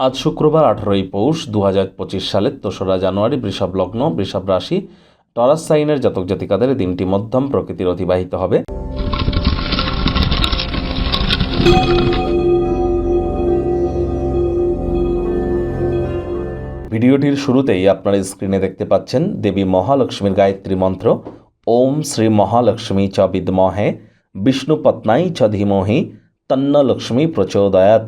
আজ শুক্রবার 18ই পৌষ 2025 সালের 3রা জানুয়ারি, বৃষভ লগ্ন, বৃষভ রাশি, টরাস সাইনের জাতক জাতিকাদের দিনটি মধ্যম প্রকৃতির অতিবাহিত হবে। ভিডিওটির শুরুতেই আপনারা স্ক্রিনে দেখতে পাচ্ছেন দেবী মহালক্ষ্মীর গায়ত্রী মন্ত্র, ওম শ্রী মহালক্ষ্মী চ বিদ্মহে বিষ্ণুপত্নাই চ ধীমহি তন্ন লক্ষ্মী প্রচোদয়াৎ।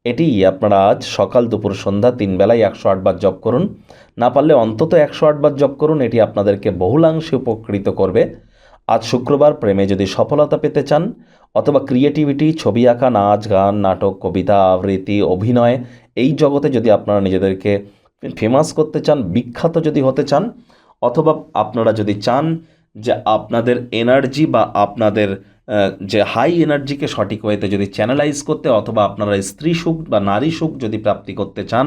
এটি আপনারা আজ সকাল দুপুর সন্ধ্যা 3 বেলায় 108 বার জপ করুন। না পারলে অন্তত 108 বার জপ করুন, এটি আপনাদেরকে বহুলাংশে উপকৃত করবে। আজ শুক্রবার প্রেমে যদি সফলতা পেতে চান অথবা ক্রিয়েটিভিটি, ছবি আঁকা, নাচ গান, নাটক, কবিতা, আবৃত্তি, অভিনয়, এই জগতে যদি আপনারা নিজেদেরকে ফেমাস করতে চান, বিখ্যাত যদি হতে চান, অথবা আপনারা যদি চান যে আপনাদের এনার্জি বা আপনাদের যে হাই এনার্জিকে সঠিক ওয়েতে যদি চ্যানেলাইজ করতে, অথবা আপনারা স্ত্রী সুখ বা নারী সুখ যদি প্রাপ্তি করতে চান,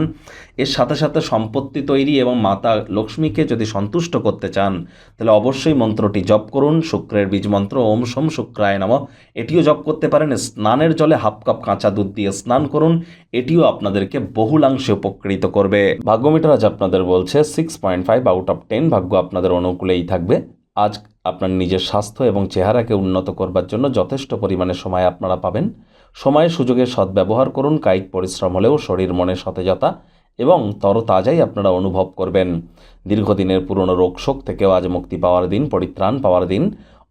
এর সাথে সাথে সম্পত্তি তৈরি এবং মাতা লক্ষ্মীকে যদি সন্তুষ্ট করতে চান, তাহলে অবশ্যই মন্ত্রটি জপ করুন। শুক্রের বীজ মন্ত্র ওম সোম শুক্রায় নমঃ, এটিও জপ করতে পারেন। স্নানের জলে হাফ কাপ কাঁচা দুধ দিয়ে স্নান করুন, এটিও আপনাদেরকে বহুলাংশে উপকৃত করবে। ভাগ্যমিটার আজ আপনাদের বলছে 6.5 আউট অফ 10, ভাগ্য আপনাদের অনুকূলেই থাকবে। আজ আপনার নিজের স্বাস্থ্য এবং চেহারাকে উন্নত করবার জন্য যথেষ্ট পরিমাণে সময় আপনারা পাবেন। সময় সুযোগের সদ্ব্যবহার করুন। কায়িক পরিশ্রম হলেও শরীর মনে সতেজতা এবং তরতাজাই আপনারা অনুভব করবেন। দীর্ঘদিনের পুরনো রোগশোক থেকেও আজ মুক্তি পাওয়ার দিন, পরিত্রাণ পাওয়ার দিন।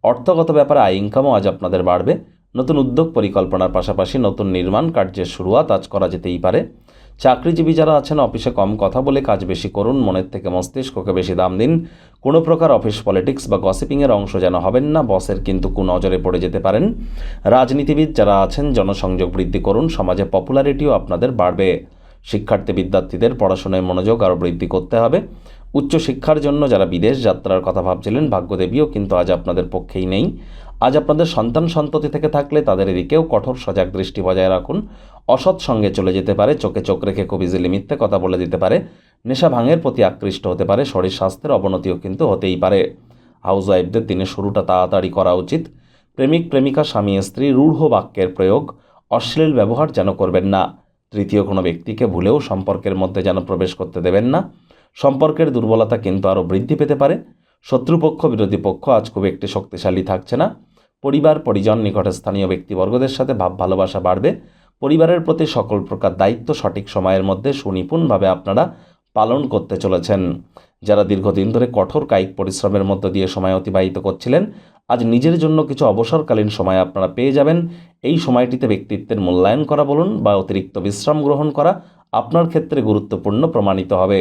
অর্থগত ব্যাপারে আয় ইনকামও আজ আপনাদের বাড়বে। নতুন উদ্যোগ পরিকল্পনার পাশাপাশি নতুন নির্মাণ কার্যের শুরুয়াত আজ করা যেতেই পারে। চাকরিজীবী যারা আছেন, অফিসে কম কথা বলে কাজ বেশি করুন, মনের থেকে মস্তিষ্ককে বেশি দাম দিন। কোনো প্রকার অফিস পলিটিক্স বা গসিপিংয়ের অংশ যেন হবেন না, বসের কিন্তু কুনজরে পড়ে যেতে পারেন। রাজনীতিবিদ যারা আছেন, জনসংযোগ বৃদ্ধি করুন, সমাজে পপুলারিটিও আপনাদের বাড়বে। শিক্ষার্থী বিদ্যার্থীদের পড়াশোনায় মনোযোগ আরও বৃদ্ধি করতে হবে। উচ্চশিক্ষার জন্য যারা বিদেশ যাত্রার কথা ভাবছিলেন, ভাগ্যদেবীও কিন্তু আজ আপনাদের পক্ষেই নেই। আজ আপনাদের সন্তান সন্ততি থেকে থাকলে তাদের এদিকেও কঠোর সজাগ দৃষ্টি বজায় রাখুন। অসৎ সঙ্গে চলে যেতে পারে, চোখে চোখ রেখে খুব ইজিলি মিথ্যে কথা বলে দিতে পারে, নেশা ভাঙের প্রতি আকৃষ্ট হতে পারে, শরীর স্বাস্থ্যের অবনতিও কিন্তু হতেই পারে। হাউসওয়াইফদের দিনের শুরুটা তাড়াতাড়ি করা উচিত। প্রেমিক প্রেমিকা, স্বামী স্ত্রী, রূঢ় বাক্যের প্রয়োগ, অশ্লীল ব্যবহার যেন করবেন না। তৃতীয় কোনো ব্যক্তিকে ভুলেও সম্পর্কের মধ্যে যেন প্রবেশ করতে দেবেন না। সম্পর্কের দুর্বলতা কিন্তু আরও বৃদ্ধি পেতে পারে। শত্রুপক্ষ, বিরোধী পক্ষ আজ খুব একটি শক্তিশালী থাকছে না। পরিবার, পরিজন, নিকটে স্থানীয় ব্যক্তিবর্গদের সাথে ভাব ভালোবাসা বাড়বে। পরিবারের প্রতি সকল প্রকার দায়িত্ব সঠিক সময়ের মধ্যে সুনিপুণভাবে আপনারা পালন করতে চলেছেন। যারা দীর্ঘদিন ধরে কঠোর কায়িক পরিশ্রমের মধ্য দিয়ে সময় অতিবাহিত করছিলেন, আজ নিজের জন্য কিছু অবসরকালীন সময় আপনারা পেয়ে যাবেন। এই সময়টিতে ব্যক্তিত্বের মূল্যায়ন করা বলুন বা অতিরিক্ত বিশ্রাম গ্রহণ করা আপনার ক্ষেত্রে গুরুত্বপূর্ণ প্রমাণিত হবে।